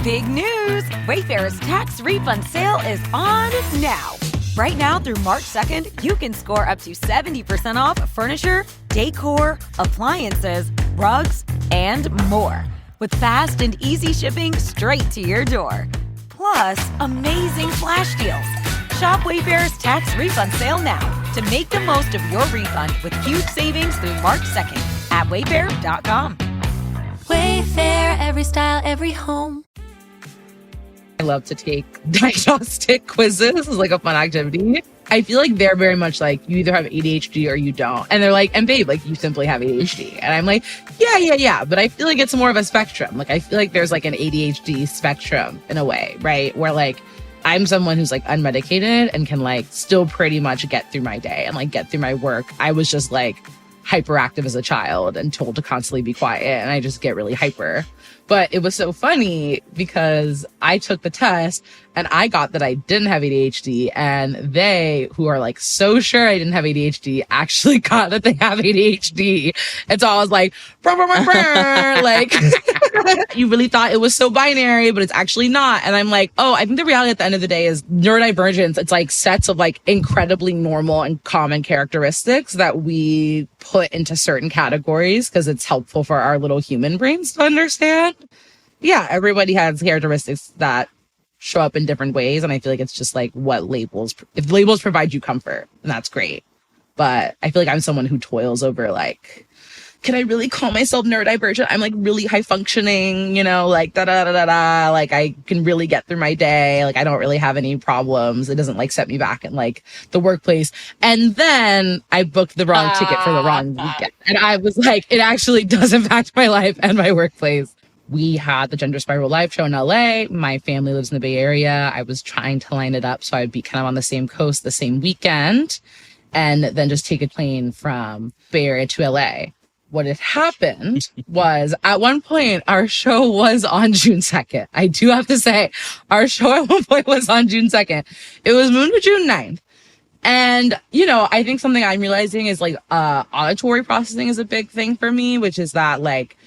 Big news! Wayfair's tax refund sale is on now. Right now through March 2nd, you can score up to 70% off furniture, decor, appliances, rugs, and more. With fast and easy shipping straight to your door. Plus, amazing flash deals. Shop Wayfair's tax refund sale now to make the most of your refund with huge savings through March 2nd at wayfair.com. Wayfair, every style, every home. I love to take diagnostic quizzes. It's like a fun activity. I feel like they're very much like, you either have ADHD or you don't. And they're like, and babe, like, you simply have ADHD. And I'm like, yeah. But I feel like it's more of a spectrum. Like, I feel like there's like an ADHD spectrum in a way, right? Where like, I'm someone who's like unmedicated and can like still pretty much get through my day and like get through my work. I was just like hyperactive as a child and told to constantly be quiet. And I just get really hyper. But it was so funny because I took the test and I got that I didn't have ADHD, and they, who are like so sure I didn't have ADHD, actually got that they have ADHD. And so I was like, like, you really thought it was so binary, but it's actually not. And I'm like, oh, I think the reality at the end of the day is neurodivergence. It's like sets of like incredibly normal and common characteristics that we put into certain categories because it's helpful for our little human brains to understand. Yeah, everybody has characteristics that show up in different ways. And I feel like it's just like if labels provide you comfort, and that's great. But I feel like I'm someone who toils over like, can I really call myself neurodivergent? I'm like really high functioning, like da-da-da-da-da. Like I can really get through my day. Like I don't really have any problems. It doesn't like set me back in like the workplace. And then I booked the wrong ticket for the wrong weekend. And I was like, it actually does impact my life and my workplace. We had the Gender Spiral live show in LA. My family lives in the Bay Area. I was trying to line it up so I'd be kind of on the same coast the same weekend and then just take a plane from Bay Area to LA. What had happened was at one point, our show was on June 2nd. I do have to say, our show at one point was on June 2nd. It was moved to June 9th. And, I think something I'm realizing is like auditory processing is a big thing for me, which is that like,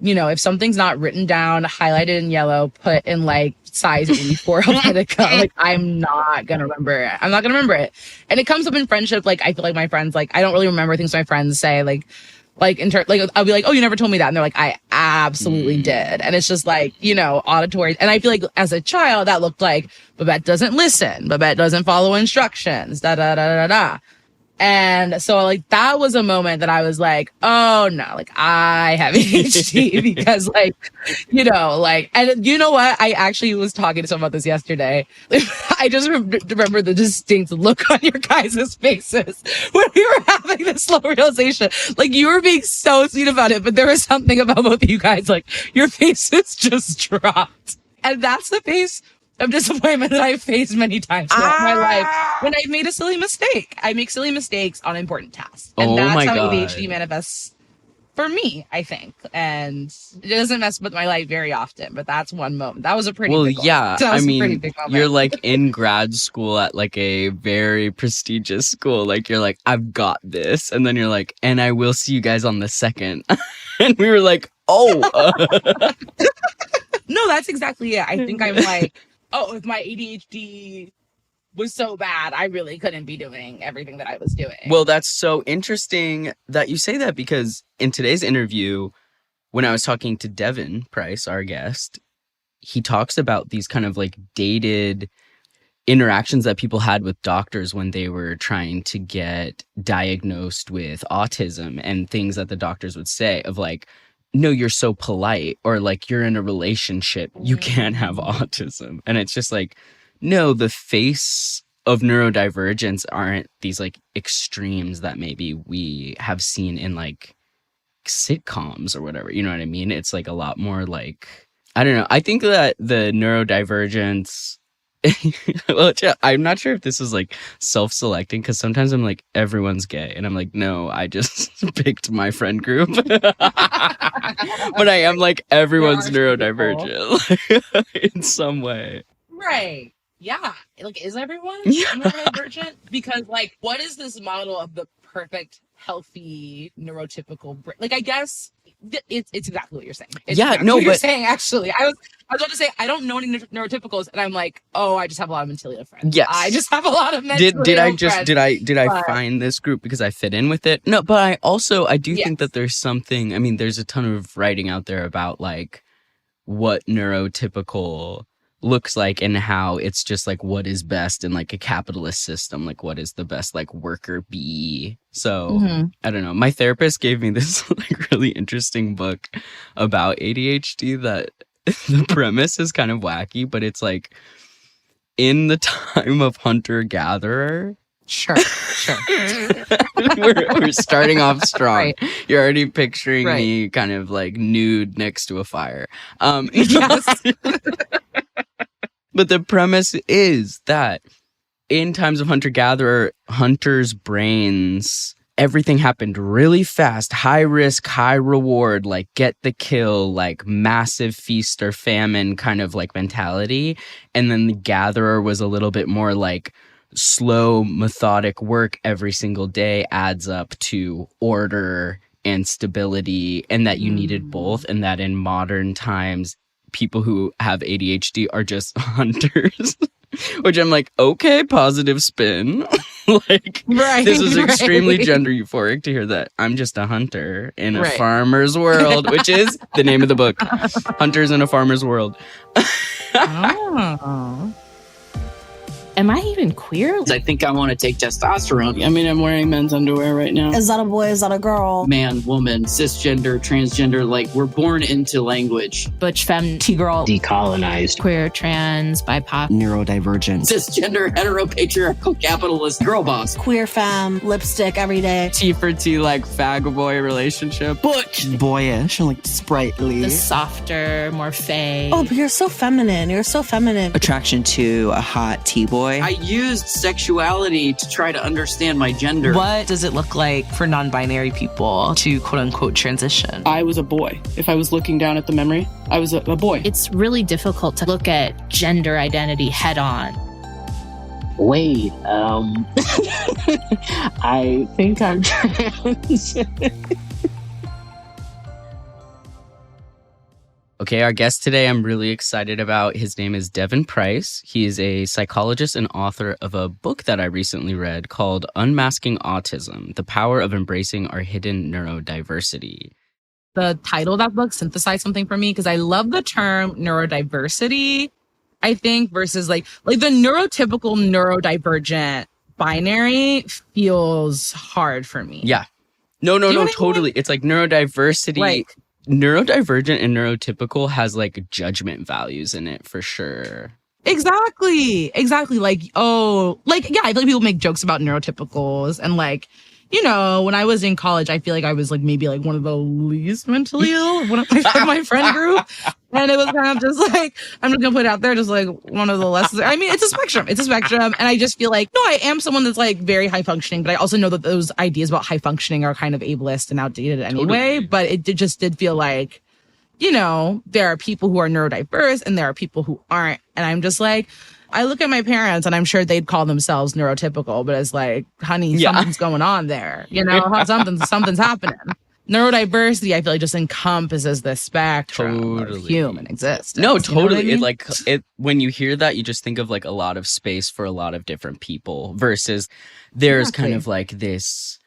if something's not written down, highlighted in yellow, put in like size 84 Helvetica, like I'm not gonna remember it. And it comes up in friendship. Like, I feel like my friends, like, I don't really remember things my friends say, I'll be like, oh, you never told me that. And they're like, I absolutely did. And it's just like, auditory. And I feel like as a child, that looked like Babette doesn't listen. Babette doesn't follow instructions, da-da-da-da-da. And so like, that was a moment that I was like, oh no, like I have ADHD because like, and you know what? I actually was talking to someone about this yesterday. I just remember the distinct look on your guys' faces when we were having this slow realization. Like you were being so sweet about it, but there was something about both of you guys, like your faces just dropped. And that's the face of disappointment that I've faced many times throughout my life when I've made a silly mistake. I make silly mistakes on important tasks. And that's how ADHD manifests for me, I think. And it doesn't mess with my life very often, but that's one moment. That was a pretty big one. Yeah. I mean, you're like in grad school at like a very prestigious school. Like you're like, I've got this. And then you're like, and I will see you guys on the 2nd. And we were like, oh. No, that's exactly it. I think I'm like, oh, if my ADHD was so bad, I really couldn't be doing everything that I was doing. Well, that's so interesting that you say that because in today's interview, when I was talking to Devon Price, our guest, he talks about these kind of like dated interactions that people had with doctors when they were trying to get diagnosed with autism and things that the doctors would say of like, no, you're so polite, or like you're in a relationship, you can't have autism. And it's just like, no, the face of neurodivergence aren't these like extremes that maybe we have seen in like sitcoms or whatever. You know what I mean? It's like a lot more like, I don't know. I think that the neurodivergence, well, I'm not sure if this is like self-selecting because sometimes I'm like, everyone's gay. And I'm like, no, I just picked my friend group. But I am like, everyone's neurodivergent in some way. Right. Yeah. Like, is everyone neurodivergent? Because like, what is this model of the perfect, healthy, neurotypical brain? Like, I guess it's exactly what you're saying. What you're saying, actually. I was about to say, I don't know any neurotypicals, and I'm like, oh, I just have a lot of mentally ill friends. Yes. I just have a lot of mentally did I ill just friends. did I find this group because I fit in with it? No, but I do think that there's something, I mean, there's a ton of writing out there about like what neurotypical looks like and how it's just like what is best in like a capitalist system, like what is the best like worker bee. So I don't know, my therapist gave me this like really interesting book about ADHD that the premise is kind of wacky, but it's like in the time of hunter-gatherer. Sure. we're starting off strong. Right. You're already picturing me kind of like nude next to a fire. Yes. But the premise is that in times of hunter-gatherer, hunters' brains, everything happened really fast, high risk, high reward, like get the kill, like massive feast or famine kind of like mentality. And then the gatherer was a little bit more like slow, methodic work every single day adds up to order and stability, and that you needed both, and that in modern times, people who have ADHD are just hunters. Which I'm like, okay, positive spin. Like, this is extremely gender euphoric to hear that I'm just a hunter in a farmer's world, which is the name of the book. Hunters in a Farmer's World. Oh. Am I even queer? I think I want to take testosterone. I mean, I'm wearing men's underwear right now. Is that a boy? Is that a girl? Man, woman, cisgender, transgender, like we're born into language. Butch, femme, T-girl, decolonized, queer, trans, BIPOC, neurodivergent, cisgender, heteropatriarchal, capitalist, girl boss. Queer femme, lipstick every day. T for T, like fag boy relationship. Butch. boyish, and like sprightly. the softer, more fey. Oh, but you're so feminine. You're so feminine. Attraction to a hot T-boy. I used sexuality to try to understand my gender. What does it look like for non-binary people to quote-unquote transition? I was a boy. If I was looking down at the memory, I was a boy. It's really difficult to look at gender identity head on. Wait, I think I'm trans. Okay, our guest today I'm really excited about. His name is Devon Price. He is a psychologist and author of a book that I recently read called Unmasking Autism: The Power of Embracing Our Hidden Neurodiversity. The title of that book synthesized something for me because I love the term neurodiversity, I think, versus like the neurotypical neurodivergent binary feels hard for me. Yeah. No, totally. It's like neurodiversity. Like, neurodivergent and neurotypical has like judgment values in it for sure. Exactly. Like, oh, like, yeah, I feel like people make jokes about neurotypicals. And like, you know, when I was in college, I feel like I was like maybe like one of the least mentally ill of my friend group. And it was kind of just like, I'm just gonna put it out there, just like one of the less. I mean, it's a spectrum. And I just feel like, no, I am someone that's like very high functioning, but I also know that those ideas about high functioning are kind of ableist and outdated anyway. Totally. But it just did feel like, you know, there are people who are neurodiverse and there are people who aren't. And I'm just like, I look at my parents and I'm sure they'd call themselves neurotypical, but it's like, honey, something's going on there. You know, something's happening. Neurodiversity, I feel like, just encompasses the spectrum of human existence. No, totally. You know what I mean? When you hear that, you just think of like a lot of space for a lot of different people versus there's kind of like this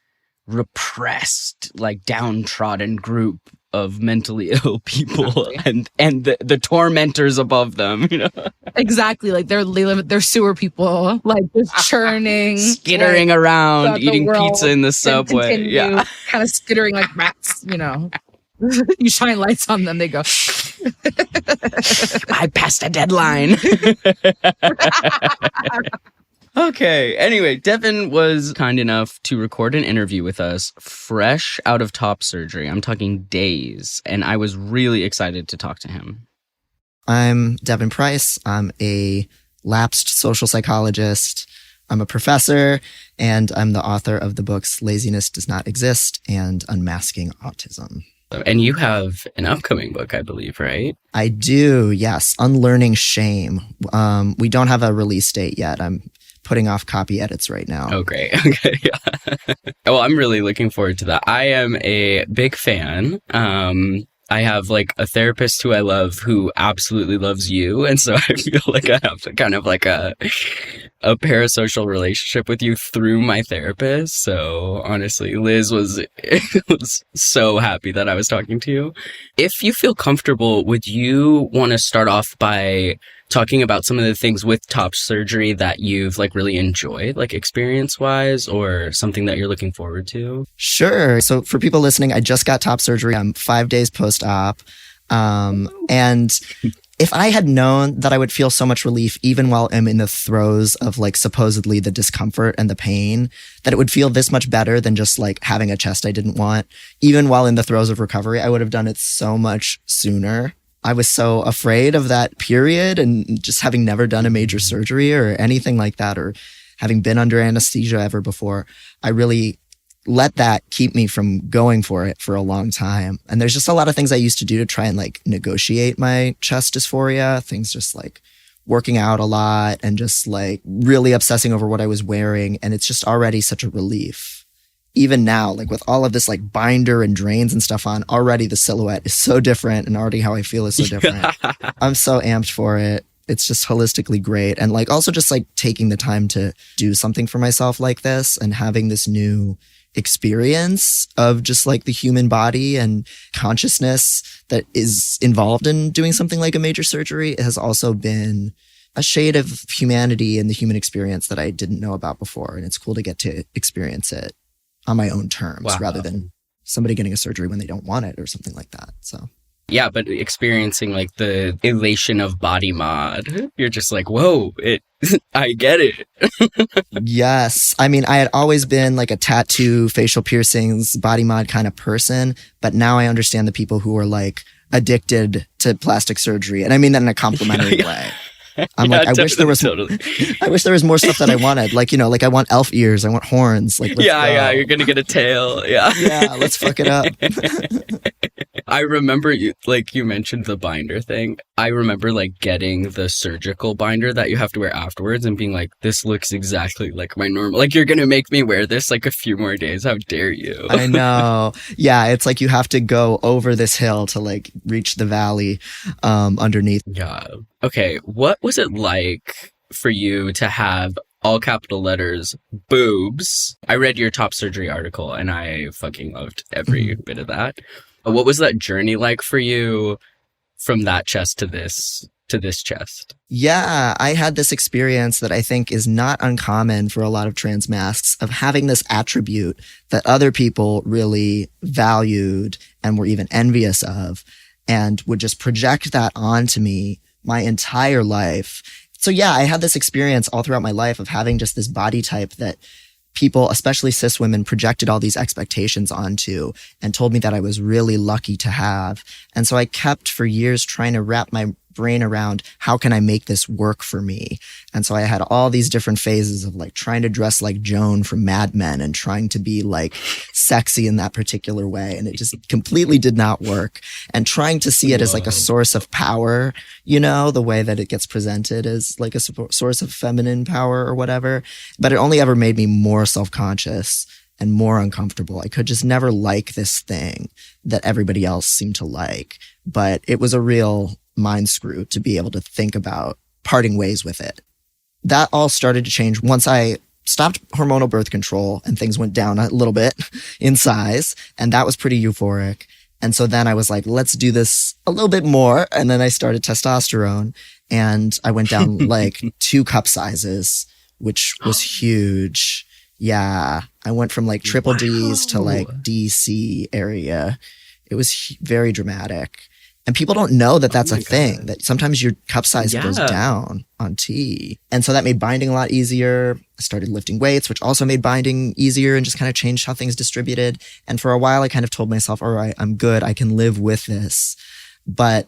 repressed, like downtrodden group of mentally ill people and the tormentors above them, you know? Exactly. Like they're sewer people, like just churning, skittering around, eating pizza in the subway. Yeah. Kind of skittering like rats, you know. You shine lights on them, they go. I passed a deadline. Okay. Anyway, Devon was kind enough to record an interview with us fresh out of top surgery. I'm talking days. And I was really excited to talk to him. I'm Devon Price. I'm a lapsed social psychologist. I'm a professor, and I'm the author of the books Laziness Does Not Exist and Unmasking Autism. And you have an upcoming book, I believe, right? I do, yes. Unlearning Shame. We don't have a release date yet. I'm putting off copy edits right now. Oh, great. Okay. Yeah. Well, I'm really looking forward to that. I am a big fan. I have like a therapist who I love who absolutely loves you. And so I feel like I have kind of like a parasocial relationship with you through my therapist. So honestly, Liz was so happy that I was talking to you. If you feel comfortable, would you want to start off by talking about some of the things with top surgery that you've like really enjoyed, like experience wise, or something that you're looking forward to? Sure. So for people listening, I just got top surgery. I'm 5 days post-op. And if I had known that I would feel so much relief, even while I'm in the throes of like supposedly the discomfort and the pain, that it would feel this much better than just like having a chest I didn't want, even while in the throes of recovery, I would have done it so much sooner. I was so afraid of that period, and just having never done a major surgery or anything like that, or having been under anesthesia ever before, I really let that keep me from going for it for a long time. And there's just a lot of things I used to do to try and like negotiate my chest dysphoria, things just like working out a lot and just like really obsessing over what I was wearing. And it's just already such a relief. Even now, like with all of this like binder and drains and stuff on, already the silhouette is so different, and already how I feel is so different. I'm so amped for it. It's just holistically great. And like also just like taking the time to do something for myself like this and having this new experience of just like the human body and consciousness that is involved in doing something like a major surgery has also been a shade of humanity in the human experience that I didn't know about before. And it's cool to get to experience it on my own terms rather than somebody getting a surgery when they don't want it or something like that. So yeah, but experiencing like the elation of body mod, you're just like, whoa, I get it. Yes. I mean, I had always been like a tattoo, facial piercings, body mod kind of person, but now I understand the people who are like addicted to plastic surgery. And I mean that in a complimentary way. I'm like, I wish there was more stuff that I wanted. Like, you know, like I want elf ears. I want horns. Like, yeah, you're going to get a tail. Yeah. Yeah. Let's fuck it up. I remember you mentioned the binder thing. I remember like getting the surgical binder that you have to wear afterwards and being like, this looks exactly like my normal, like you're going to make me wear this like a few more days. How dare you? I know. Yeah. It's like you have to go over this hill to like reach the valley, underneath. Yeah. Okay. What was it like for you to have all capital letters, boobs? I read your top surgery article and I fucking loved every bit of that. What was that journey like for you from that chest to this chest? Yeah, I had this experience that I think is not uncommon for a lot of trans masks of having this attribute that other people really valued and were even envious of and would just project that onto me my entire life. So yeah, I had this experience all throughout my life of having just this body type that people, especially cis women, projected all these expectations onto and told me that I was really lucky to have. And so I kept for years trying to wrap my brain around how can I make this work for me? And so I had all these different phases of like trying to dress like Joan from Mad Men and trying to be like sexy in that particular way. And it just completely did not work. And trying to see it as like a source of power, you know, the way that it gets presented as like a source of feminine power or whatever. But it only ever made me more self-conscious and more uncomfortable. I could just never like this thing that everybody else seemed to like. But it was a real mind screw to be able to think about parting ways with it. That all started to change once I stopped hormonal birth control and things went down a little bit in size. And that was pretty euphoric. And so then I was like, let's do this a little bit more. And then I started testosterone and I went down like 2 cup sizes, which was huge. Yeah. I went from like triple D's to like DC area. It was very dramatic. And people don't know that that's a thing, that sometimes your cup size goes down on T. And so that made binding a lot easier. I started lifting weights, which also made binding easier and just kind of changed how things distributed. And for a while, I kind of told myself, all right, I'm good. I can live with this. But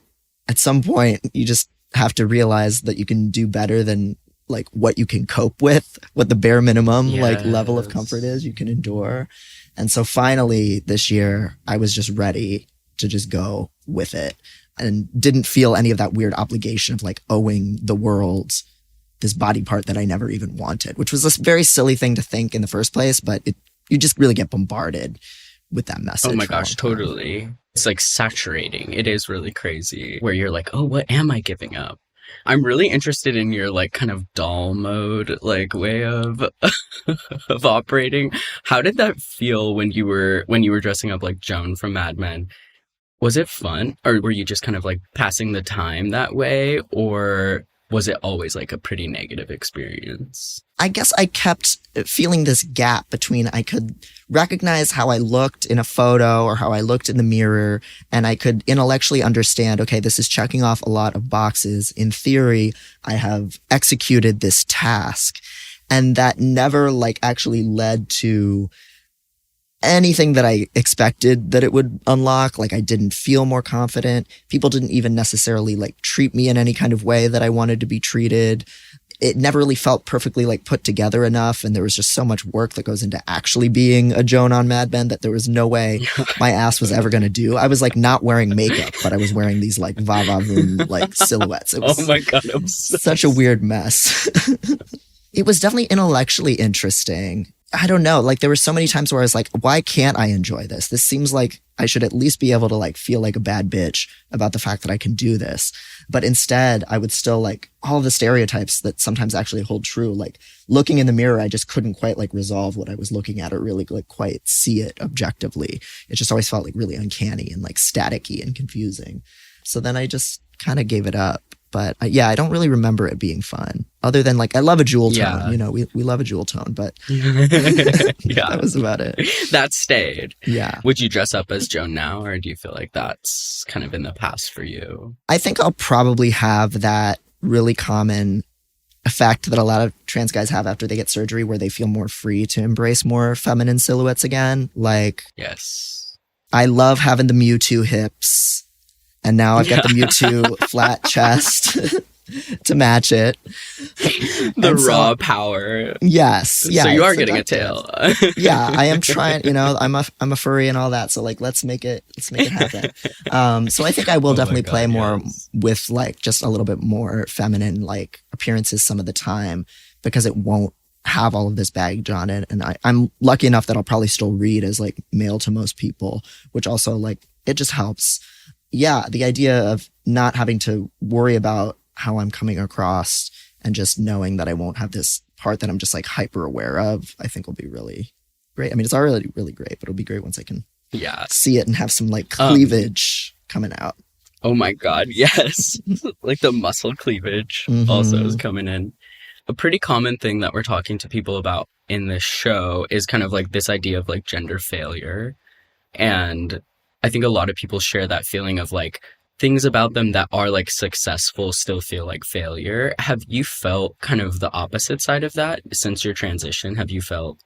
at some point, you just have to realize that you can do better than like what you can cope with, what the bare minimum like level of comfort is you can endure. And so finally this year, I was just ready to just go with it and didn't feel any of that weird obligation of like owing the world this body part that I never even wanted, which was a very silly thing to think in the first place, but you just really get bombarded with that message. Oh my gosh, totally. It's like saturating. It is really crazy where you're like, oh, what am I giving up? I'm really interested in your like kind of doll mode, like way of of operating. How did that feel when you were dressing up like Joan from Mad Men? Was it fun, or were you just kind of like passing the time that way, or was it always like a pretty negative experience? I guess I kept feeling this gap between I could recognize how I looked in a photo or how I looked in the mirror, and I could intellectually understand, okay, this is checking off a lot of boxes. In theory, I have executed this task. And that never like actually led to anything that I expected that it would unlock. Like I didn't feel more confident. People didn't even necessarily like treat me in any kind of way that I wanted to be treated. It never really felt perfectly like put together enough. And there was just so much work that goes into actually being a Joan on Mad Men that there was no way my ass was ever going to do. I was like not wearing makeup, but I was wearing these like va-va-voom like silhouettes. It was oh my God, I'm such a weird mess. It was definitely intellectually interesting. I don't know. Like there were so many times where I was like, why can't I enjoy this? This seems like I should at least be able to like feel like a bad bitch about the fact that I can do this. But instead I would still like all the stereotypes that sometimes actually hold true. Like looking in the mirror, I just couldn't quite like resolve what I was looking at or really like quite see it objectively. It just always felt like really uncanny and like staticky and confusing. So then I just kind of gave it up. But yeah, I don't really remember it being fun other than like, I love a jewel tone, you know, we love a jewel tone, but yeah, that was about it. That stayed. Yeah. Would you dress up as Joan now, or do you feel like that's kind of in the past for you? I think I'll probably have that really common effect that a lot of trans guys have after they get surgery where they feel more free to embrace more feminine silhouettes again. Like, yes, I love having the Mewtwo hips. And now I've got the Mewtwo flat chest to match it. The raw power. Yes. Yeah. So you are getting a tail. Yeah, I am trying, you know, I'm a furry and all that. So like, let's make it happen. So I think I will definitely play more with like just a little bit more feminine like appearances some of the time because it won't have all of this baggage on it. And I'm lucky enough that I'll probably still read as like male to most people, which also like, it just helps. Yeah, the idea of not having to worry about how I'm coming across and just knowing that I won't have this part that I'm just like hyper aware of, I think will be really great. I mean, it's already really great, but it'll be great once I can see it and have some like cleavage coming out. Oh my God, yes. Like the muscle cleavage also is coming in. A pretty common thing that we're talking to people about in this show is kind of like this idea of like gender failure. And I think a lot of people share that feeling of like things about them that are like successful still feel like failure. Have you felt kind of the opposite side of that since your transition? Have you felt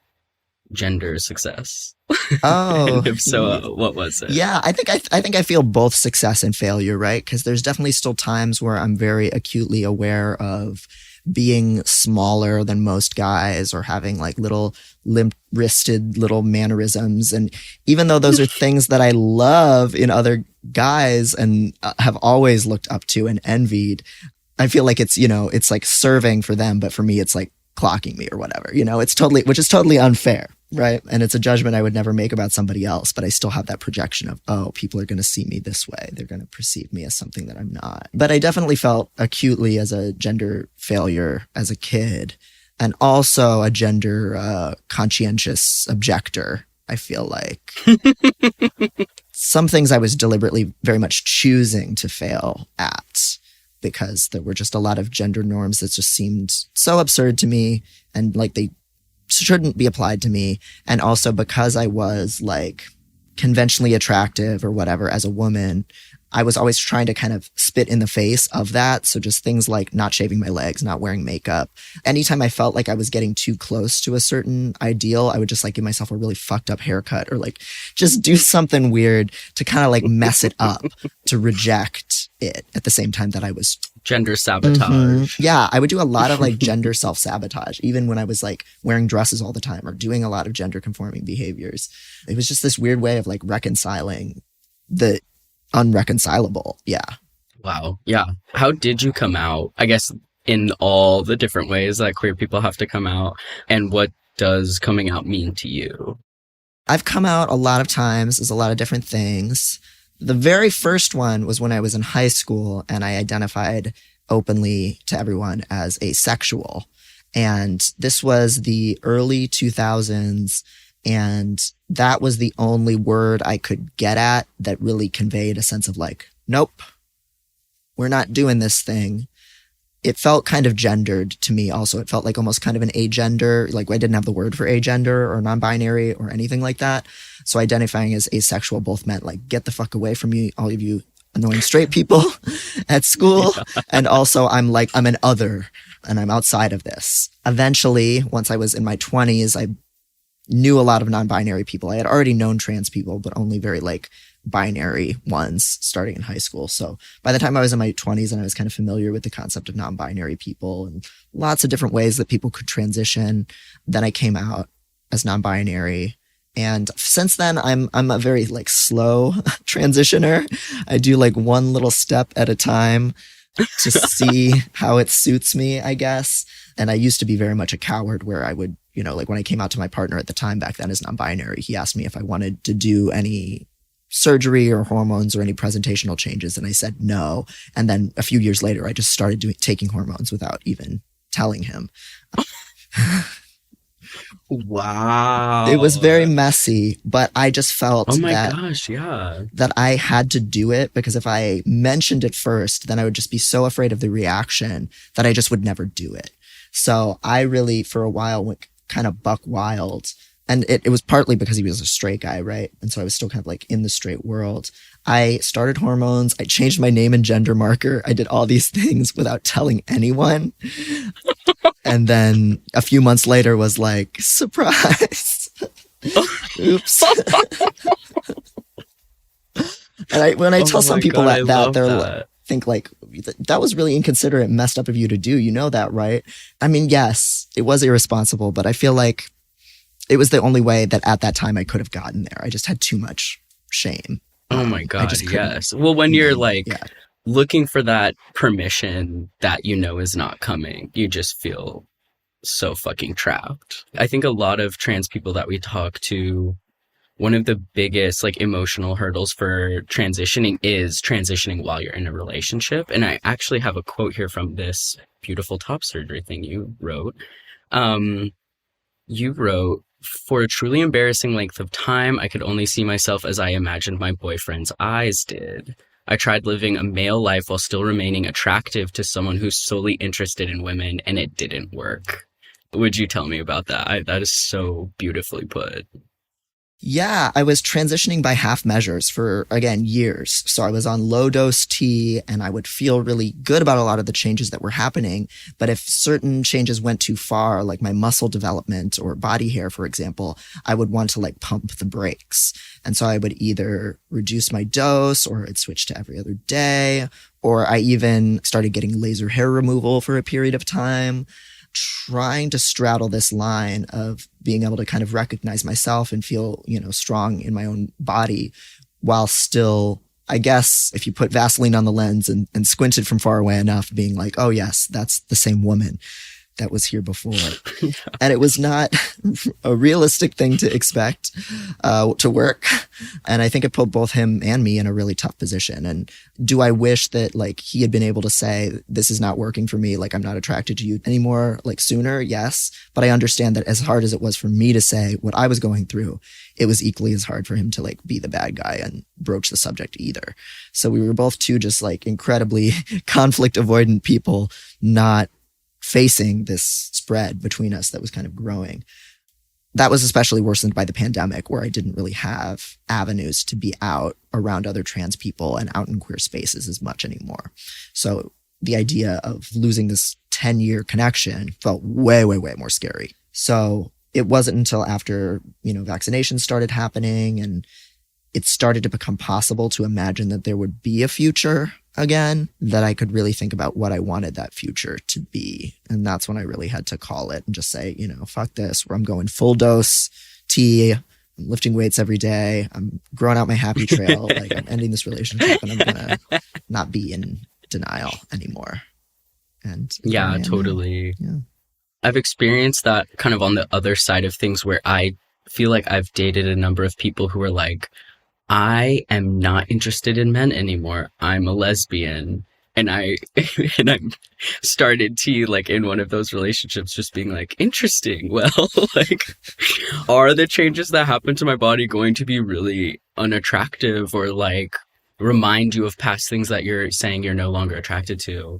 gender success? Oh, and if so, what was it? Yeah, I think I feel both success and failure, right? Because there's definitely still times where I'm very acutely aware of being smaller than most guys or having like little limp-wristed little mannerisms. And even though those are things that I love in other guys and have always looked up to and envied, I feel like it's, you know, it's like serving for them. But for me, it's like clocking me or whatever, you know, which is totally unfair. Right. And it's a judgment I would never make about somebody else, but I still have that projection of, oh, people are going to see me this way. They're going to perceive me as something that I'm not. But I definitely felt acutely as a gender failure as a kid and also a gender conscientious objector. I feel like some things I was deliberately very much choosing to fail at because there were just a lot of gender norms that just seemed so absurd to me and like they shouldn't be applied to me. And also because I was like conventionally attractive or whatever as a woman, I was always trying to kind of spit in the face of that. So just things like not shaving my legs, not wearing makeup. Anytime I felt like I was getting too close to a certain ideal, I would just like give myself a really fucked up haircut or like just do something weird to kind of like mess it up to reject it at the same time that I was gender sabotage. Yeah, I would do a lot of like gender self-sabotage, even when I was like wearing dresses all the time or doing a lot of gender conforming behaviors. It was just this weird way of like reconciling the unreconcilable. Yeah. Wow. Yeah. How did you come out? I guess in all the different ways that queer people have to come out? And what does coming out mean to you? I've come out a lot of times as a lot of different things. The very first one was when I was in high school and I identified openly to everyone as asexual. And this was the early 2000s. And that was the only word I could get at that really conveyed a sense of like, nope, we're not doing this thing. It felt kind of gendered to me also. It felt like almost kind of an agender. Like I didn't have the word for agender or non-binary or anything like that. So identifying as asexual both meant like, get the fuck away from me, all of you annoying straight people at school. Yeah. And also I'm an other and I'm outside of this. Eventually, once I was in my 20s, I knew a lot of non-binary people. I had already known trans people, but only very like binary ones starting in high school. So by the time I was in my 20s and I was kind of familiar with the concept of non-binary people and lots of different ways that people could transition, then I came out as non-binary. And since then, I'm a very like slow transitioner. I do like one little step at a time to see how it suits me, I guess. And I used to be very much a coward where I would, you know, like when I came out to my partner at the time back then as non-binary, he asked me if I wanted to do any surgery or hormones or any presentational changes. And I said no. And then a few years later, I just started taking hormones without even telling him. Wow. It was very messy, but I just felt that I had to do it because if I mentioned it first, then I would just be so afraid of the reaction that I just would never do it. So I really, for a while, went kind of buck wild. And it was partly because he was a straight guy, right? And so I was still kind of like in the straight world. I started hormones. I changed my name and gender marker. I did all these things without telling anyone. And then a few months later was like, surprise. Oops. And when I tell some people that, they're like, think like, that was really inconsiderate and messed up of you to do. You know that, right? I mean, yes, it was irresponsible, but I feel like it was the only way that at that time I could have gotten there. I just had too much shame. Oh my God, yes. Well, when you're like looking for that permission that you know is not coming, you just feel so fucking trapped. I think a lot of trans people that we talk to, one of the biggest like emotional hurdles for transitioning is transitioning while you're in a relationship. And I actually have a quote here from this beautiful top surgery thing you wrote. You wrote, "For a truly embarrassing length of time, I could only see myself as I imagined my boyfriend's eyes did. I tried living a male life while still remaining attractive to someone who's solely interested in women, and it didn't work." Would you tell me about that? That is so beautifully put. Yeah, I was transitioning by half measures for, again, years. So I was on low dose T and I would feel really good about a lot of the changes that were happening. But if certain changes went too far, like my muscle development or body hair, for example, I would want to like pump the brakes. And so I would either reduce my dose or I'd switch to every other day. Or I even started getting laser hair removal for a period of time, trying to straddle this line of being able to kind of recognize myself and feel, you know, strong in my own body while still, I guess, if you put Vaseline on the lens and squinted from far away enough, being like, oh yes, that's the same woman that was here before. Yeah. And it was not a realistic thing to expect to work. And I think it put both him and me in a really tough position. And do I wish that like he had been able to say, this is not working for me, like I'm not attracted to you anymore, like sooner? Yes. But I understand that as hard as it was for me to say what I was going through, it was equally as hard for him to like be the bad guy and broach the subject either. So we were both two just like incredibly conflict avoidant people, not facing this spread between us that was kind of growing. That was especially worsened by the pandemic, where I didn't really have avenues to be out around other trans people and out in queer spaces as much anymore. So the idea of losing this 10-year connection felt way, way, way more scary. So it wasn't until after, you know, vaccinations started happening and it started to become possible to imagine that there would be a future again, that I could really think about what I wanted that future to be. And that's when I really had to call it and just say, you know, fuck this, where I'm going full dose T, I'm lifting weights every day, I'm growing out my happy trail, like I'm ending this relationship and I'm gonna not be in denial anymore. And yeah, totally. Yeah. I've experienced that kind of on the other side of things where I feel like I've dated a number of people who are like, I am not interested in men anymore. I'm a lesbian. And I started to like in one of those relationships just being like, interesting. Well, like, are the changes that happen to my body going to be really unattractive or like remind you of past things that you're saying you're no longer attracted to?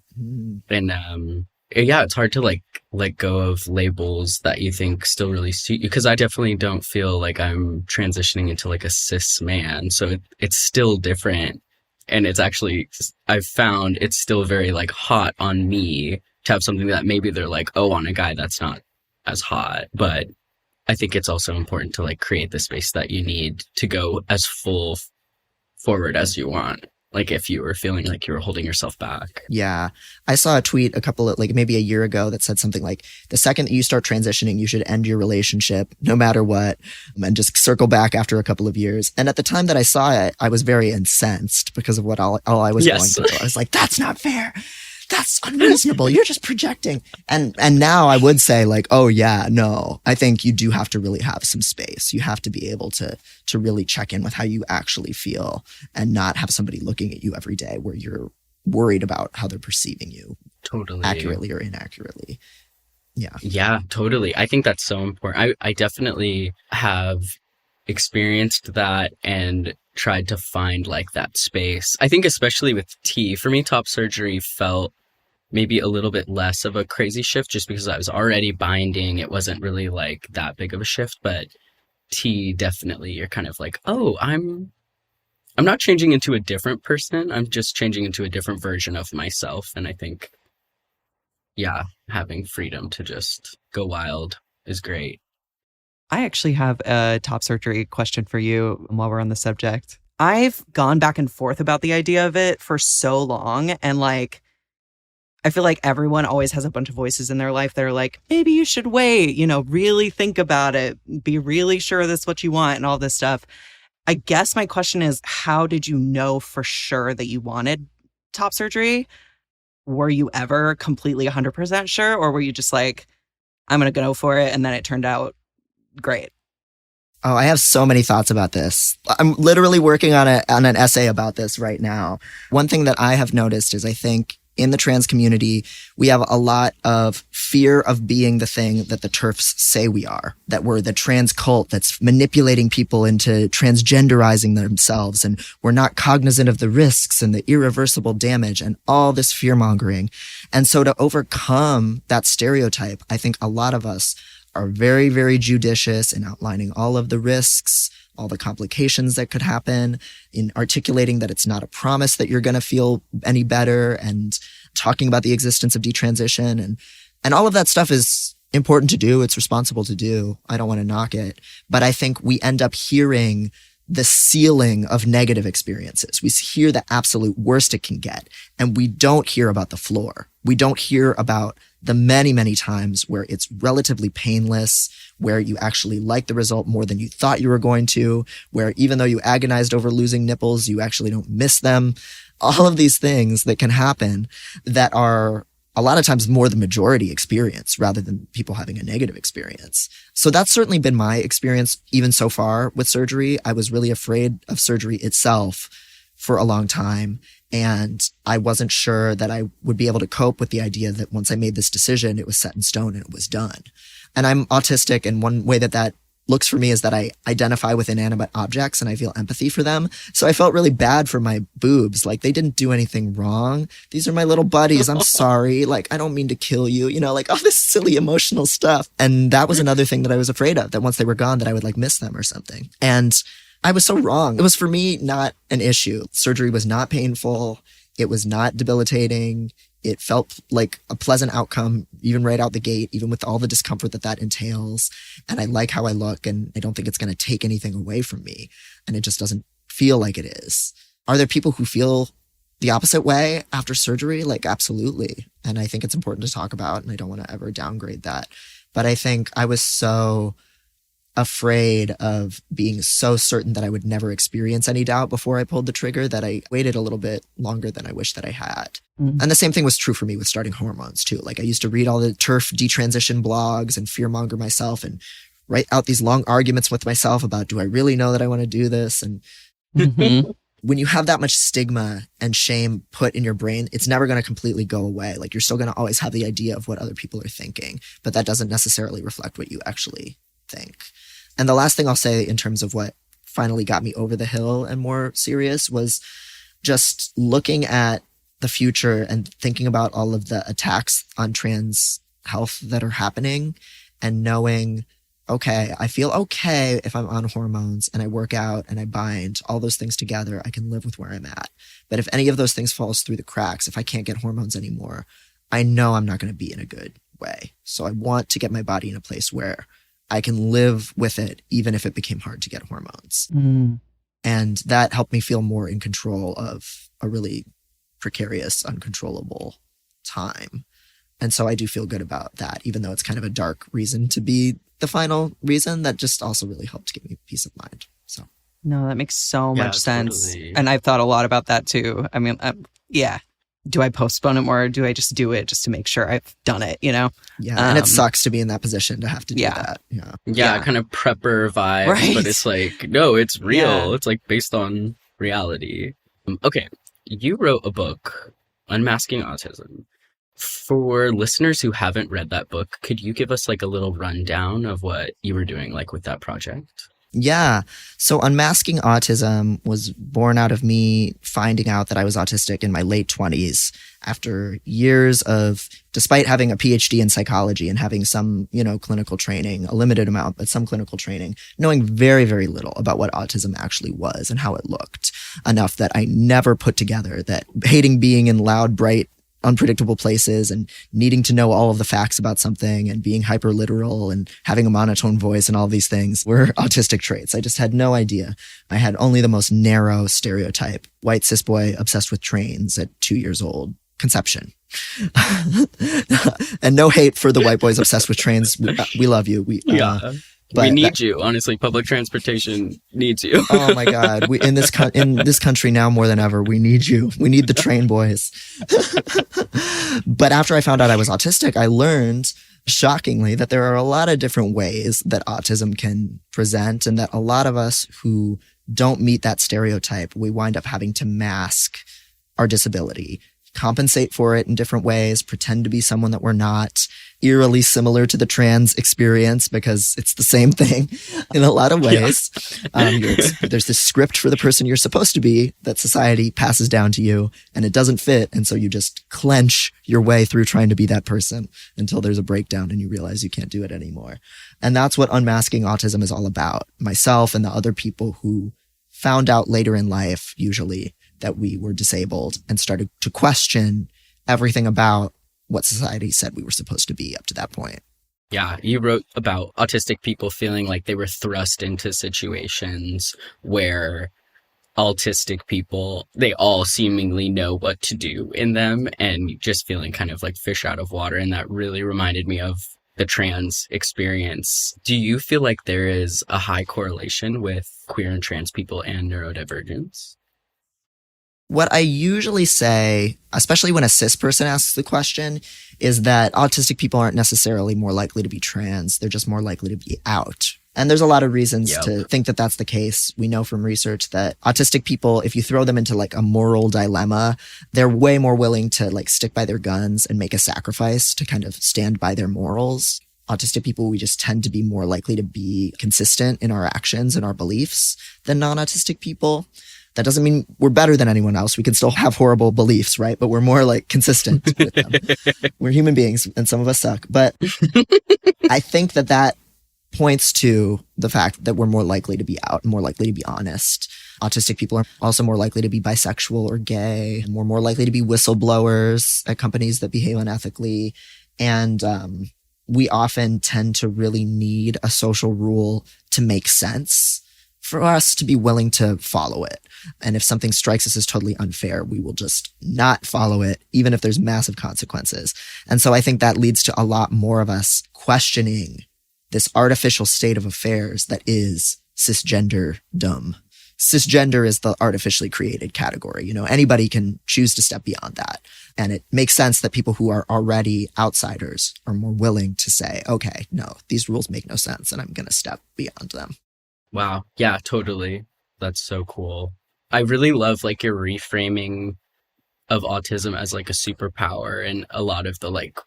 And yeah, it's hard to like let go of labels that you think still really suit you, because I definitely don't feel like I'm transitioning into like a cis man, so it's still different. And it's actually, I've found it's still very like hot on me to have something that maybe they're like, oh, on a guy that's not as hot. But I think it's also important to like create the space that you need to go as full forward as you want. Like if you were feeling like you were holding yourself back. Yeah. I saw a tweet maybe a year ago that said something like, the second that you start transitioning, you should end your relationship no matter what, and just circle back after a couple of years. And at the time that I saw it, I was very incensed because of what all I was going through. I was like, that's not fair. That's unreasonable. You're just projecting. And now I would say like, oh yeah, no, I think you do have to really have some space. You have to be able to really check in with how you actually feel and not have somebody looking at you every day where you're worried about how they're perceiving you. Totally. Accurately or inaccurately. Yeah. Yeah, totally. I think that's so important. I definitely have experienced that and tried to find like that space. I think especially with T, for me, top surgery felt maybe a little bit less of a crazy shift just because I was already binding. It wasn't really like that big of a shift, but T definitely, you're kind of like, oh, I'm not changing into a different person. I'm just changing into a different version of myself. And I think, yeah, having freedom to just go wild is great. I actually have a top surgery question for you while we're on the subject. I've gone back and forth about the idea of it for so long. And like, I feel like everyone always has a bunch of voices in their life that are like, maybe you should wait, really think about it, be really sure that's what you want and all this stuff. I guess my question is, how did you know for sure that you wanted top surgery? Were you ever completely 100% sure? Or were you just like, I'm going to go for it, and then it turned out great? Oh, I have so many thoughts about this. I'm literally working on an essay about this right now. One thing that I have noticed is I think in the trans community, we have a lot of fear of being the thing that the TERFs say we are, that we're the trans cult that's manipulating people into transgenderizing themselves, and we're not cognizant of the risks and the irreversible damage and all this fear mongering. And so to overcome that stereotype, I think a lot of us are very, very judicious in outlining all of the risks, all the complications that could happen, in articulating that it's not a promise that you're going to feel any better, and talking about the existence of detransition. And all of that stuff is important to do. It's responsible to do. I don't want to knock it. But I think we end up hearing the ceiling of negative experiences. We hear the absolute worst it can get, and we don't hear about the floor. We don't hear about the many, many times where it's relatively painless, where you actually like the result more than you thought you were going to, where even though you agonized over losing nipples, you actually don't miss them. All of these things that can happen that are a lot of times more the majority experience rather than people having a negative experience. So that's certainly been my experience even so far with surgery. I was really afraid of surgery itself for a long time. And I wasn't sure that I would be able to cope with the idea that once I made this decision, it was set in stone and it was done. And I'm autistic, and one way that looks for me is that I identify with inanimate objects and I feel empathy for them. So I felt really bad for my boobs. Like, they didn't do anything wrong. These are my little buddies. I'm sorry. Like, I don't mean to kill you, like all this silly emotional stuff. And that was another thing that I was afraid of, that once they were gone, that I would like miss them or something. And I was so wrong. It was for me not an issue. Surgery was not painful. It was not debilitating. It felt like a pleasant outcome, even right out the gate, even with all the discomfort that entails. And I like how I look, and I don't think it's going to take anything away from me. And it just doesn't feel like it is. Are there people who feel the opposite way after surgery? Like, absolutely. And I think it's important to talk about, and I don't want to ever downgrade that. But I think I was so afraid of being so certain that I would never experience any doubt before I pulled the trigger that I waited a little bit longer than I wish that I had. And the same thing was true for me with starting hormones too. Like I used to read all the TERF detransition blogs and fearmonger myself and write out these long arguments with myself about, do I really know that I want to do this? And when you have that much stigma and shame put in your brain, it's never going to completely go away. Like you're still going to always have the idea of what other people are thinking, but that doesn't necessarily reflect what you actually think. And the last thing I'll say in terms of what finally got me over the hill and more serious was just looking at the future and thinking about all of the attacks on trans health that are happening and knowing, okay, I feel okay if I'm on hormones and I work out and I bind all those things together, I can live with where I'm at. But if any of those things falls through the cracks, if I can't get hormones anymore, I know I'm not going to be in a good way. So I want to get my body in a place where I can live with it, even if it became hard to get hormones. And that helped me feel more in control of a really precarious, uncontrollable time. And so I do feel good about that, even though it's kind of a dark reason to be the final reason. That just also really helped give me peace of mind. So no, that makes so much sense. Totally. And I've thought a lot about that too. I mean, yeah. Do I postpone it more or do I just do it just to make sure I've done it, you know? Yeah. And it sucks to be in that position to have to do that. Yeah, kind of prepper vibes, Right. but it's like, no, it's real. Yeah. It's like based on reality. Okay, you wrote a book, Unmasking Autism. For listeners who haven't read that book, could you give us like a little rundown of what you were doing like with that project? Yeah. So Unmasking Autism was born out of me finding out that I was autistic in my late 20s after years of, despite having a PhD in psychology and having some, clinical training, a limited amount, but some clinical training, knowing very, very little about what autism actually was and how it looked, enough that I never put together that hating being in loud, bright, unpredictable places and needing to know all of the facts about something and being hyper literal and having a monotone voice and all these things were autistic traits. I just had no idea. I had only the most narrow stereotype, white cis boy obsessed with trains at 2 years old, conception. And no hate for the white boys obsessed with trains. We love you. We need you. Honestly, public transportation needs you. Oh my God. In this country now more than ever, we need you. We need the train boys. But after I found out I was autistic, I learned, shockingly, that there are a lot of different ways that autism can present, and that a lot of us who don't meet that stereotype, we wind up having to mask our disability, compensate for it in different ways, pretend to be someone that we're not, eerily similar to the trans experience because it's the same thing in a lot of ways. There's this script for the person you're supposed to be that society passes down to you, and it doesn't fit. And so you just clench your way through trying to be that person until there's a breakdown and you realize you can't do it anymore. And that's what Unmasking Autism is all about. Myself and the other people who found out later in life, usually, that we were disabled and started to question everything about what society said we were supposed to be up to that point. Yeah, you wrote about autistic people feeling like they were thrust into situations where autistic people, they all seemingly know what to do in them, and just feeling kind of like fish out of water. And that really reminded me of the trans experience. Do you feel like there is a high correlation with queer and trans people and neurodivergence? What I usually say, especially when a cis person asks the question, is that autistic people aren't necessarily more likely to be trans. They're just more likely to be out. And there's a lot of reasons to think that that's the case. We know from research that autistic people, if you throw them into like a moral dilemma, they're way more willing to like stick by their guns and make a sacrifice to kind of stand by their morals. Autistic people, we just tend to be more likely to be consistent in our actions and our beliefs than non-autistic people. That doesn't mean we're better than anyone else. We can still have horrible beliefs, right? But we're more like consistent with them. We're human beings and some of us suck. But I think that points to the fact that we're more likely to be out, more likely to be honest. Autistic people are also more likely to be bisexual or gay, and we're more likely to be whistleblowers at companies that behave unethically. And we often tend to really need a social rule to make sense for us to be willing to follow it. And if something strikes us as totally unfair, we will just not follow it, even if there's massive consequences. And so I think that leads to a lot more of us questioning this artificial state of affairs that is cisgenderdom. Cisgender is the artificially created category. You know, anybody can choose to step beyond that. And it makes sense that people who are already outsiders are more willing to say, okay, no, these rules make no sense and I'm going to step beyond them. Wow. Yeah, totally. That's so cool. I really love like your reframing of autism as like a superpower and a lot of the like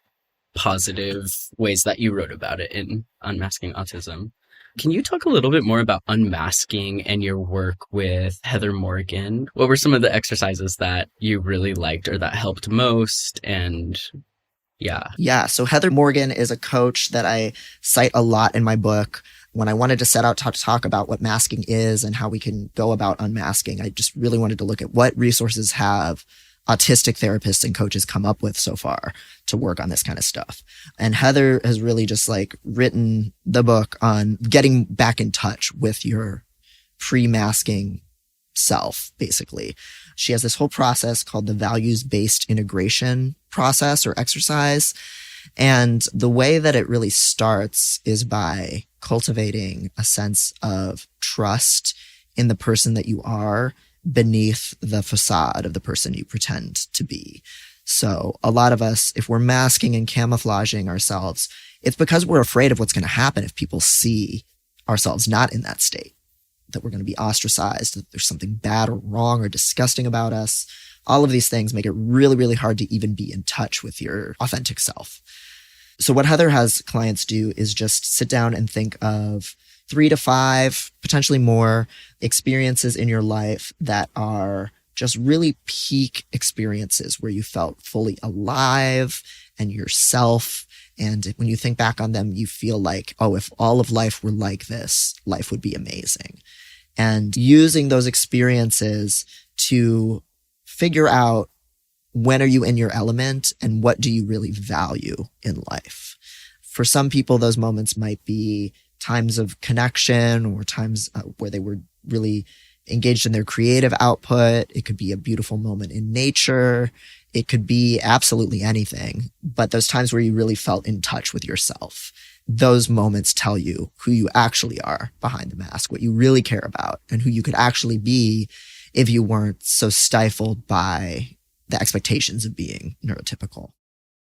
positive ways that you wrote about it in Unmasking Autism. Can you talk a little bit more about unmasking and your work with Heather Morgan? What were some of the exercises that you really liked or that helped most? And yeah. So Heather Morgan is a coach that I cite a lot in my book. When I wanted to set out to talk about what masking is and how we can go about unmasking, I just really wanted to look at what resources have autistic therapists and coaches come up with so far to work on this kind of stuff. And Heather has really just like written the book on getting back in touch with your pre-masking self, basically. She has this whole process called the values-based integration process or exercise. And the way that it really starts is by cultivating a sense of trust in the person that you are beneath the facade of the person you pretend to be. So a lot of us, if we're masking and camouflaging ourselves, it's because we're afraid of what's going to happen if people see ourselves not in that state, that we're going to be ostracized, that there's something bad or wrong or disgusting about us. All of these things make it really, really hard to even be in touch with your authentic self. So what Heather has clients do is just sit down and think of 3 to 5, potentially more experiences in your life that are just really peak experiences where you felt fully alive and yourself. And when you think back on them, you feel like, oh, if all of life were like this, life would be amazing. And using those experiences to figure out when are you in your element and what do you really value in life. For some people, those moments might be times of connection or times where they were really engaged in their creative output. It could be a beautiful moment in nature. It could be absolutely anything. But those times where you really felt in touch with yourself, those moments tell you who you actually are behind the mask, what you really care about, and who you could actually be if you weren't so stifled by the expectations of being neurotypical.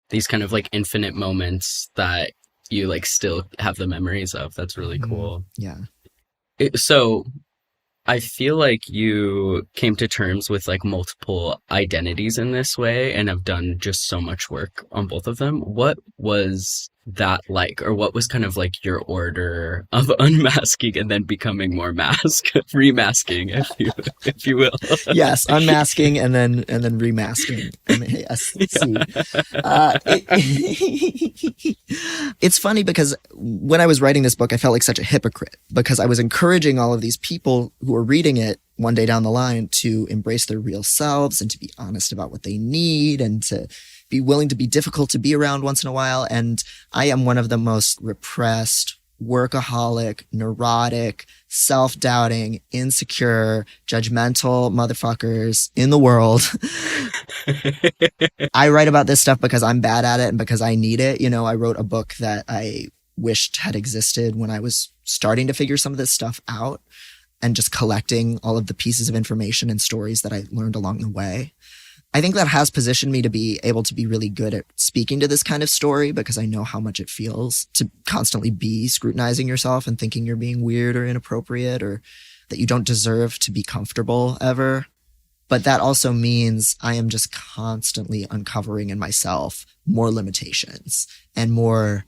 These kind of like infinite moments that you like still have the memories of. That's really cool. Yeah. So I feel like you came to terms with like multiple identities in this way and have done just so much work on both of them. What was that like, or what was kind of like your order of unmasking and then becoming more mask, re-masking, if you will? Yes, unmasking and then re-masking. It's funny because when I was writing this book, I felt like such a hypocrite because I was encouraging all of these people who were reading it one day down the line to embrace their real selves and to be honest about what they need and to be willing to be difficult to be around once in a while. And I am one of the most repressed, workaholic, neurotic, self-doubting, insecure, judgmental motherfuckers in the world. I write about this stuff because I'm bad at it and because I need it. You know, I wrote a book that I wished had existed when I was starting to figure some of this stuff out and just collecting all of the pieces of information and stories that I learned along the way. I think that has positioned me to be able to be really good at speaking to this kind of story because I know how much it feels to constantly be scrutinizing yourself and thinking you're being weird or inappropriate or that you don't deserve to be comfortable ever. But that also means I am just constantly uncovering in myself more limitations and more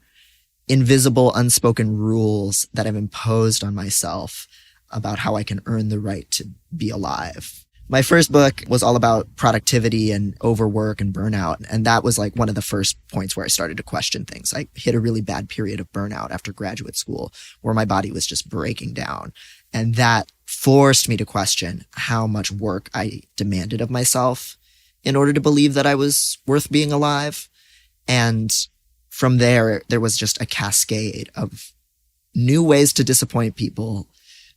invisible, unspoken rules that I've imposed on myself about how I can earn the right to be alive. My first book was all about productivity and overwork and burnout. And that was like one of the first points where I started to question things. I hit a really bad period of burnout after graduate school where my body was just breaking down. And that forced me to question how much work I demanded of myself in order to believe that I was worth being alive. And from there was just a cascade of new ways to disappoint people,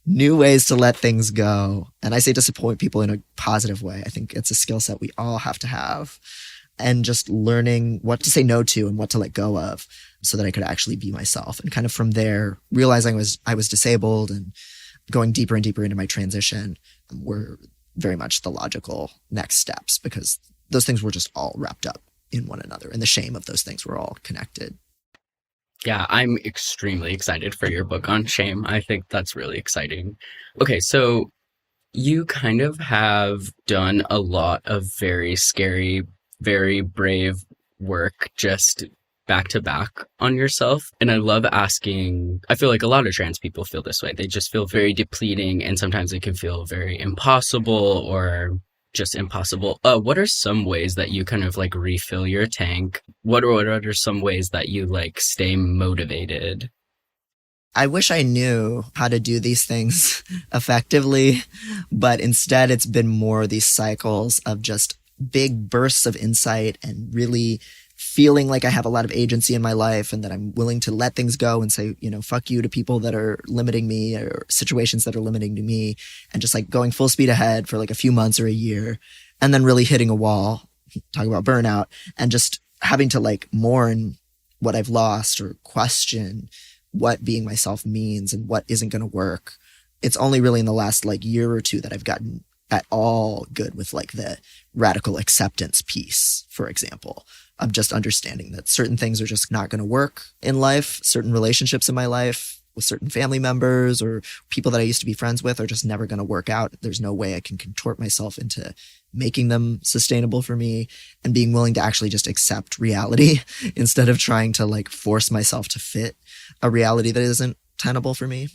new ways to let things go. And I say disappoint people in a positive way. I think it's a skill set we all have to have. And just learning what to say no to and what to let go of. so that I could actually be myself. And kind of from there, realizing I was disabled and going deeper and deeper into my transition were very much the logical next steps, because those things were just all wrapped up in one another, and the shame of those things were all connected. Yeah, I'm extremely excited for your book on shame. I think that's really exciting. Okay, so you kind of have done a lot of very scary, very brave work just back to back on yourself. And I love asking, I feel like a lot of trans people feel this way. They just feel very depleting, and sometimes it can feel very impossible or just impossible. What are some ways that you kind of like refill your tank? What are some ways that you like stay motivated? I wish I knew how to do these things effectively, but instead it's been more these cycles of just big bursts of insight and really feeling like I have a lot of agency in my life, and that I'm willing to let things go and say, fuck you to people that are limiting me or situations that are limiting to me, and just like going full speed ahead for like a few months or a year, and then really hitting a wall, talk about burnout, and just having to like mourn what I've lost or question what being myself means and what isn't going to work. It's only really in the last like year or two that I've gotten at all good with like the radical acceptance piece, for example, of just understanding that certain things are just not going to work in life. Certain relationships in my life with certain family members or people that I used to be friends with are just never going to work out. There's no way I can contort myself into making them sustainable for me, and being willing to actually just accept reality instead of trying to like force myself to fit a reality that isn't tenable for me.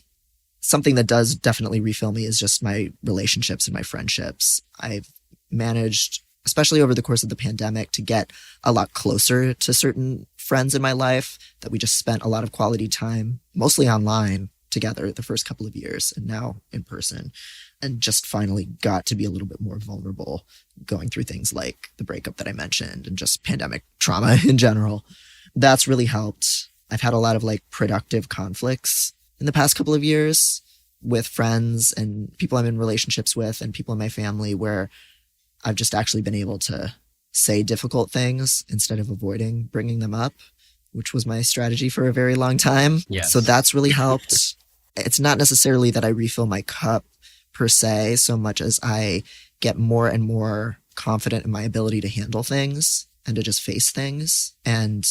Something that does definitely refill me is just my relationships and my friendships. I've managed, especially over the course of the pandemic, to get a lot closer to certain friends in my life that we just spent a lot of quality time, mostly online together the first couple of years, and now in person, and just finally got to be a little bit more vulnerable going through things like the breakup that I mentioned and just pandemic trauma in general. That's really helped. I've had a lot of like productive conflicts in the past couple of years with friends and people I'm in relationships with and people in my family, where I've just actually been able to say difficult things instead of avoiding bringing them up, which was my strategy for a very long time. Yes. So that's really helped. It's not necessarily that I refill my cup per se, so much as I get more and more confident in my ability to handle things and to just face things and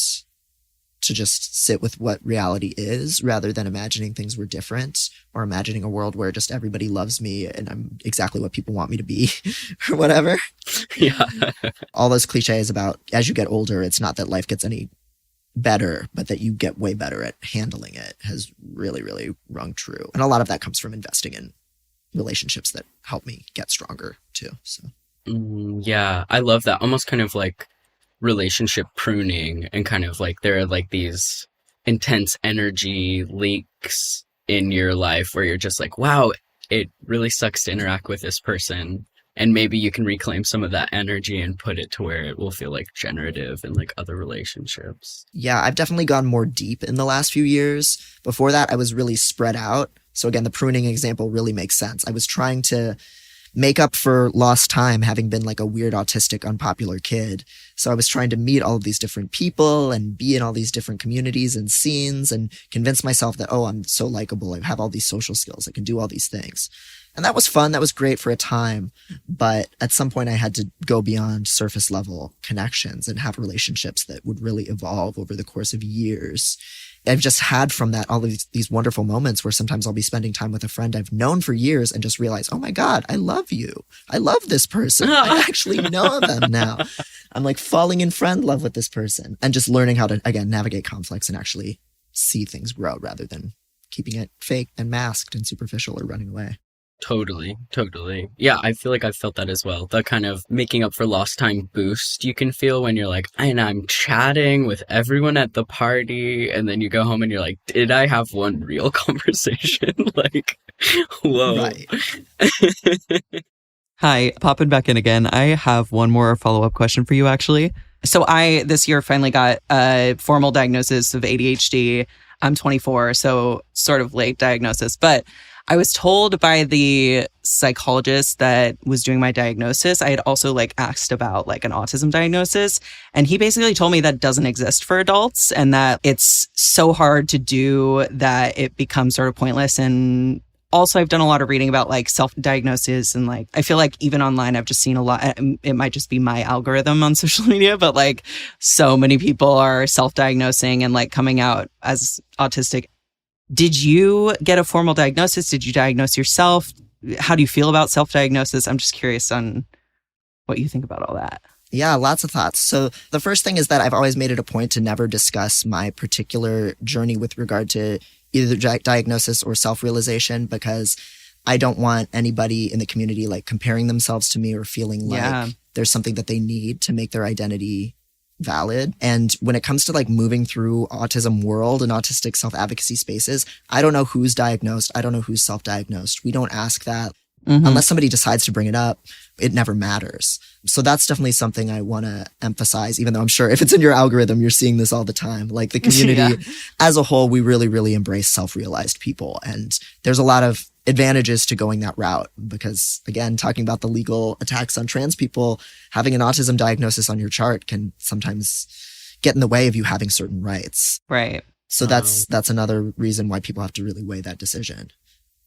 to just sit with what reality is, rather than imagining things were different or imagining a world where just everybody loves me and I'm exactly what people want me to be or whatever. Yeah. All those cliches about as you get older, it's not that life gets any better, but that you get way better at handling it has really, really rung true. And a lot of that comes from investing in relationships that help me get stronger too. So yeah, I love that. Almost kind of like relationship pruning, and kind of like there are like these intense energy leaks in your life where you're just like, wow, it really sucks to interact with this person. And maybe you can reclaim some of that energy and put it to where it will feel like generative in like other relationships. Yeah, I've definitely gone more deep in the last few years. Before that, I was really spread out. So again, the pruning example really makes sense. I was trying to make up for lost time, having been like a weird, autistic, unpopular kid. So I was trying to meet all of these different people and be in all these different communities and scenes and convince myself that, oh, I'm so likable. I have all these social skills. I can do all these things. And that was fun. That was great for a time. But at some point I had to go beyond surface level connections and have relationships that would really evolve over the course of years. I've just had from that all of these wonderful moments where sometimes I'll be spending time with a friend I've known for years and just realize, oh my God, I love you. I love this person. I actually know them now. I'm like falling in friend love with this person, and just learning how to, again, navigate conflicts and actually see things grow rather than keeping it fake and masked and superficial or running away. Totally. Yeah, I feel like I've felt that as well. The kind of making up for lost time boost you can feel when you're like, and I'm chatting with everyone at the party, and then you go home and you're like, did I have one real conversation? Like, whoa. Right. Hi, popping back in again. I have one more follow-up question for you, actually. So I, this year, finally got a formal diagnosis of ADHD. I'm 24, so sort of late diagnosis, but I was told by the psychologist that was doing my diagnosis, I had also like asked about like an autism diagnosis. And he basically told me that doesn't exist for adults and that it's so hard to do that it becomes sort of pointless. And also, I've done a lot of reading about like self-diagnosis and like, I feel like even online, I've just seen a lot. It might just be my algorithm on social media, but like so many people are self-diagnosing and like coming out as autistic. Did you get a formal diagnosis? Did you diagnose yourself? How do you feel about self-diagnosis? I'm just curious on what you think about all that. Yeah, lots of thoughts. So the first thing is that I've always made it a point to never discuss my particular journey with regard to either diagnosis or self-realization, because I don't want anybody in the community like comparing themselves to me or feeling like there's something that they need to make their identity valid. And when it comes to like moving through autism world and autistic self-advocacy spaces, I don't know who's diagnosed. I don't know who's self-diagnosed. We don't ask that. Unless somebody decides to bring it up, it never matters. So that's definitely something I want to emphasize, even though I'm sure if it's in your algorithm, you're seeing this all the time. Like the community as a whole, we really, really embrace self-realized people. And there's a lot of advantages to going that route because, again, talking about the legal attacks on trans people, having an autism diagnosis on your chart can sometimes get in the way of you having certain rights. Right. So that's another reason why people have to really weigh that decision.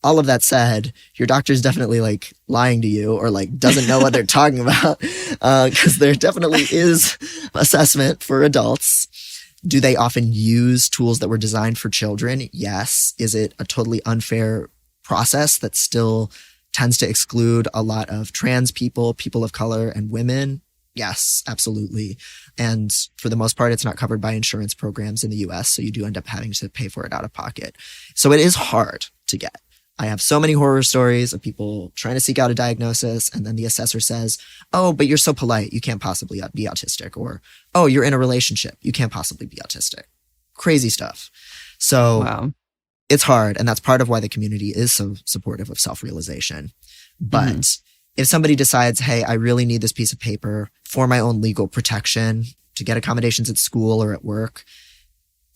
All of that said, your doctor's definitely like lying to you or like doesn't know what they're talking about because there definitely is assessment for adults. Do they often use tools that were designed for children? Yes. Is it a totally unfair process that still tends to exclude a lot of trans people, people of color, and women? Yes, absolutely. And for the most part, it's not covered by insurance programs in the US, so you do end up having to pay for it out of pocket. So it is hard to get. I have so many horror stories of people trying to seek out a diagnosis, and then the assessor says, oh, but you're so polite, you can't possibly be autistic. Or, oh, you're in a relationship, you can't possibly be autistic. Crazy stuff. So it's hard, and that's part of why the community is so supportive of self-realization. But if somebody decides, hey, I really need this piece of paper for my own legal protection, to get accommodations at school or at work,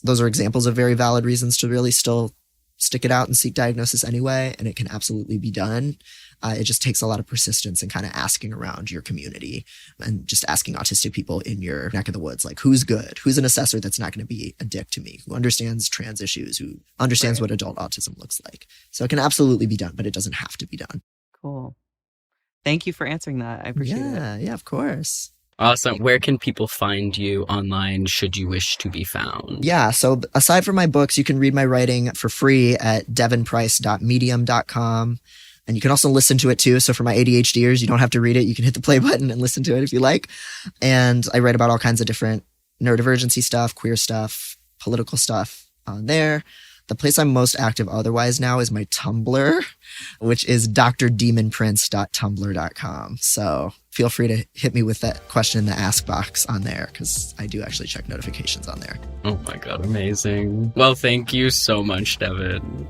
those are examples of very valid reasons to really still stick it out and seek diagnosis anyway, and it can absolutely be done. It just takes a lot of persistence and kind of asking around your community and just asking autistic people in your neck of the woods, like who's good, who's an assessor that's not going to be a dick to me, who understands trans issues, who understands what adult autism looks like. So it can absolutely be done, but it doesn't have to be done. Cool. Thank you for answering that. I appreciate it. Yeah, of course. Awesome. Where can people find you online should you wish to be found? Yeah. So aside from my books, you can read my writing for free at devonprice.medium.com. And you can also listen to it too. So for my ADHDers, you don't have to read it. You can hit the play button and listen to it if you like. And I write about all kinds of different neurodivergency stuff, queer stuff, political stuff on there. The place I'm most active otherwise now is my Tumblr, which is drdemonprince.tumblr.com. So feel free to hit me with that question in the ask box on there, because I do actually check notifications on there. Oh my God, amazing. Well, thank you so much, Devon.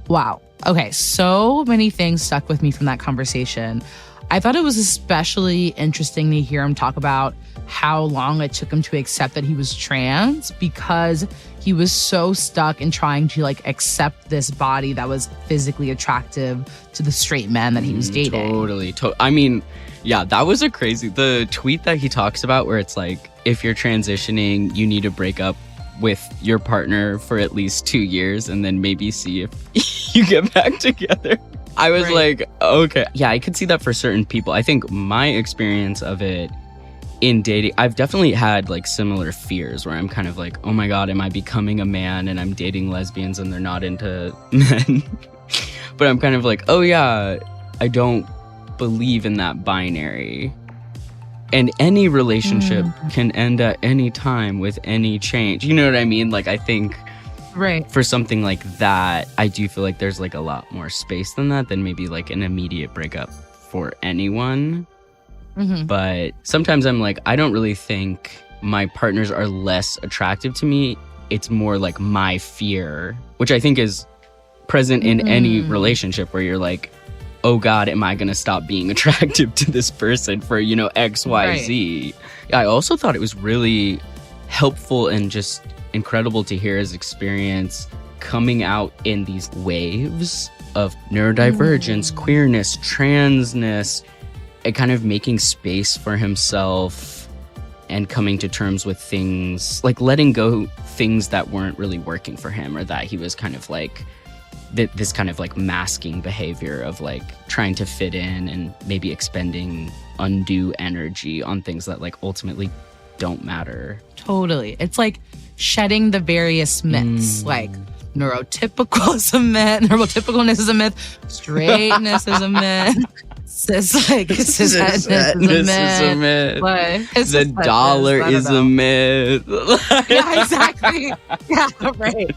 Wow. Okay, so many things stuck with me from that conversation. I thought it was especially interesting to hear him talk about how long it took him to accept that he was trans, because he was so stuck in trying to like accept this body that was physically attractive to the straight men that he was dating. Totally. I mean, yeah, that was the tweet that he talks about where it's like, if you're transitioning, you need to break up with your partner for at least 2 years and then maybe see if you get back together. I was like, okay. Yeah, I could see that for certain people. I think my experience of it in dating, I've definitely had like similar fears where I'm kind of like, oh my God, am I becoming a man and I'm dating lesbians and they're not into men? But I'm kind of like, oh yeah, I don't believe in that binary. And any relationship can end at any time with any change. You know what I mean? Like, I think for something like that, I do feel like there's like a lot more space than that, than maybe like an immediate breakup for anyone. But sometimes I'm like, I don't really think my partners are less attractive to me. It's more like my fear, which I think is present in any relationship where you're like, oh God, am I going to stop being attractive to this person for, you know, X, Y, Z? I also thought it was really helpful and just incredible to hear his experience coming out in these waves of neurodivergence, queerness, transness, and kind of making space for himself and coming to terms with things, like letting go things that weren't really working for him, or that he was kind of like this kind of like masking behavior of like trying to fit in and maybe expending undue energy on things that like ultimately don't matter. Totally. It's like shedding the various myths, like neurotypical is a myth, neurotypicalness is a myth, straightness is a myth, cisness is a myth. Like, the dollar is a myth. Yeah, exactly. Yeah, right.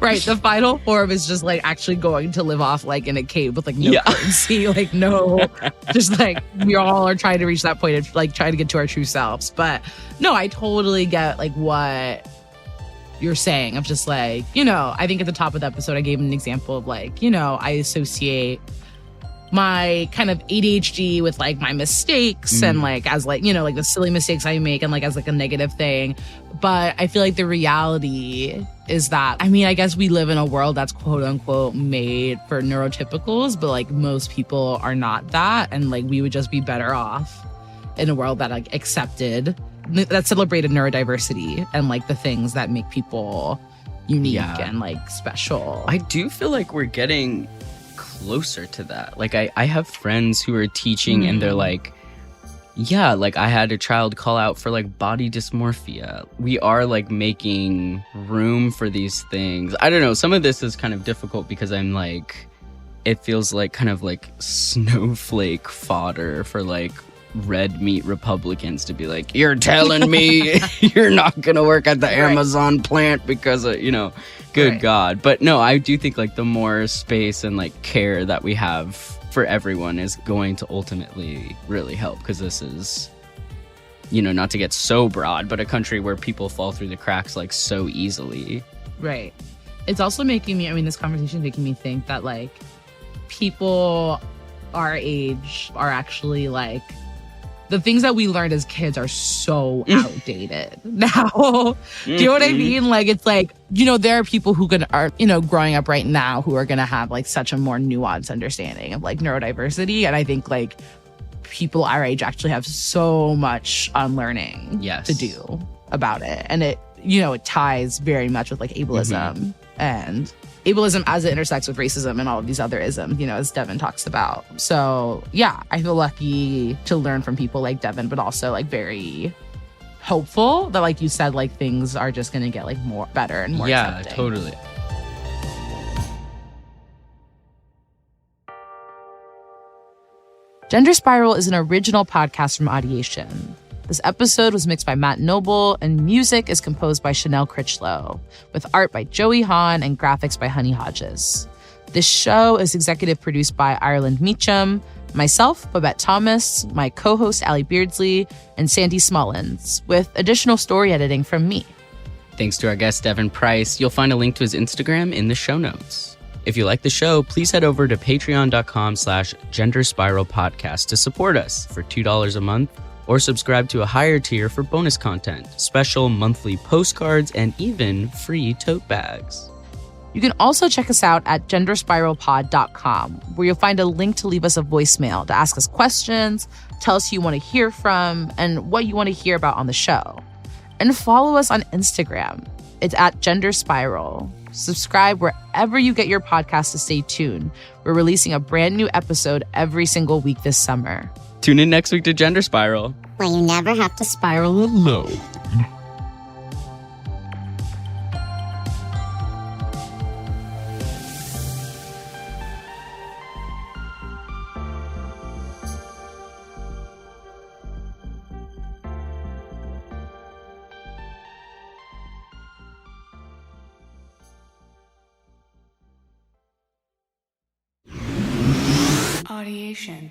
Right. The final form is just like actually going to live off like in a cave with like no currency, like no, just like we all are trying to reach that point of like trying to get to our true selves. But no, I totally get like what you're saying of just like, you know, I think at the top of the episode, I gave an example of like, you know, I associate my kind of ADHD with like my mistakes and like as like, you know, like the silly mistakes I make and like as like a negative thing. But I feel like the reality is that, I mean, I guess we live in a world that's quote unquote made for neurotypicals, but like most people are not that. And like we would just be better off in a world that like that celebrated neurodiversity and like the things that make people unique and like special. I do feel like we're getting closer to that. Like I have friends who are teaching and they're like, yeah, like I had a child call out for like body dysmorphia. We are like making room for these things. I don't know. Some of this is kind of difficult because I'm like, it feels like kind of like snowflake fodder for like red meat Republicans to be like, you're telling me you're not gonna work at the Amazon plant because of, you know, good God. But no, I do think like the more space and like care that we have for everyone is going to ultimately really help, because this is, you know, not to get so broad, but a country where people fall through the cracks like so easily. Right. It's also making me, I mean, this conversation is making me think that like people our age are actually like, the things that we learned as kids are so outdated now. Do you know what I mean? Like, it's like, you know, there are people who are, you know, growing up right now who are going to have like such a more nuanced understanding of like neurodiversity. And I think like people our age actually have so much unlearning to do about it. And it, you know, it ties very much with like ableism and ableism as it intersects with racism and all of these other isms, you know, as Devon talks about. So yeah, I feel lucky to learn from people like Devon, but also like very hopeful that, like you said, like things are just going to get like more better and more accepting. Totally. Gender Spiral is an original podcast from Audiation. This episode was mixed by Matt Noble, and music is composed by Chanel Critchlow, with art by Joey Hahn and graphics by Honey Hodges. This show is executive produced by Ireland Meacham, myself, Babette Thomas, my co-host Allie Beardsley, and Sandy Smullins, with additional story editing from me. Thanks to our guest, Devon Price. You'll find a link to his Instagram in the show notes. If you like the show, please head over to patreon.com/genderspiralpodcast to support us for $2 a month, or subscribe to a higher tier for bonus content, special monthly postcards, and even free tote bags. You can also check us out at genderspiralpod.com, where you'll find a link to leave us a voicemail to ask us questions, tell us who you want to hear from, and what you want to hear about on the show. And follow us on Instagram. It's at Gender Spiral. Subscribe wherever you get your podcast to stay tuned. We're releasing a brand new episode every single week this summer. Tune in next week to Gender Spiral, where you never have to spiral alone. Audiation.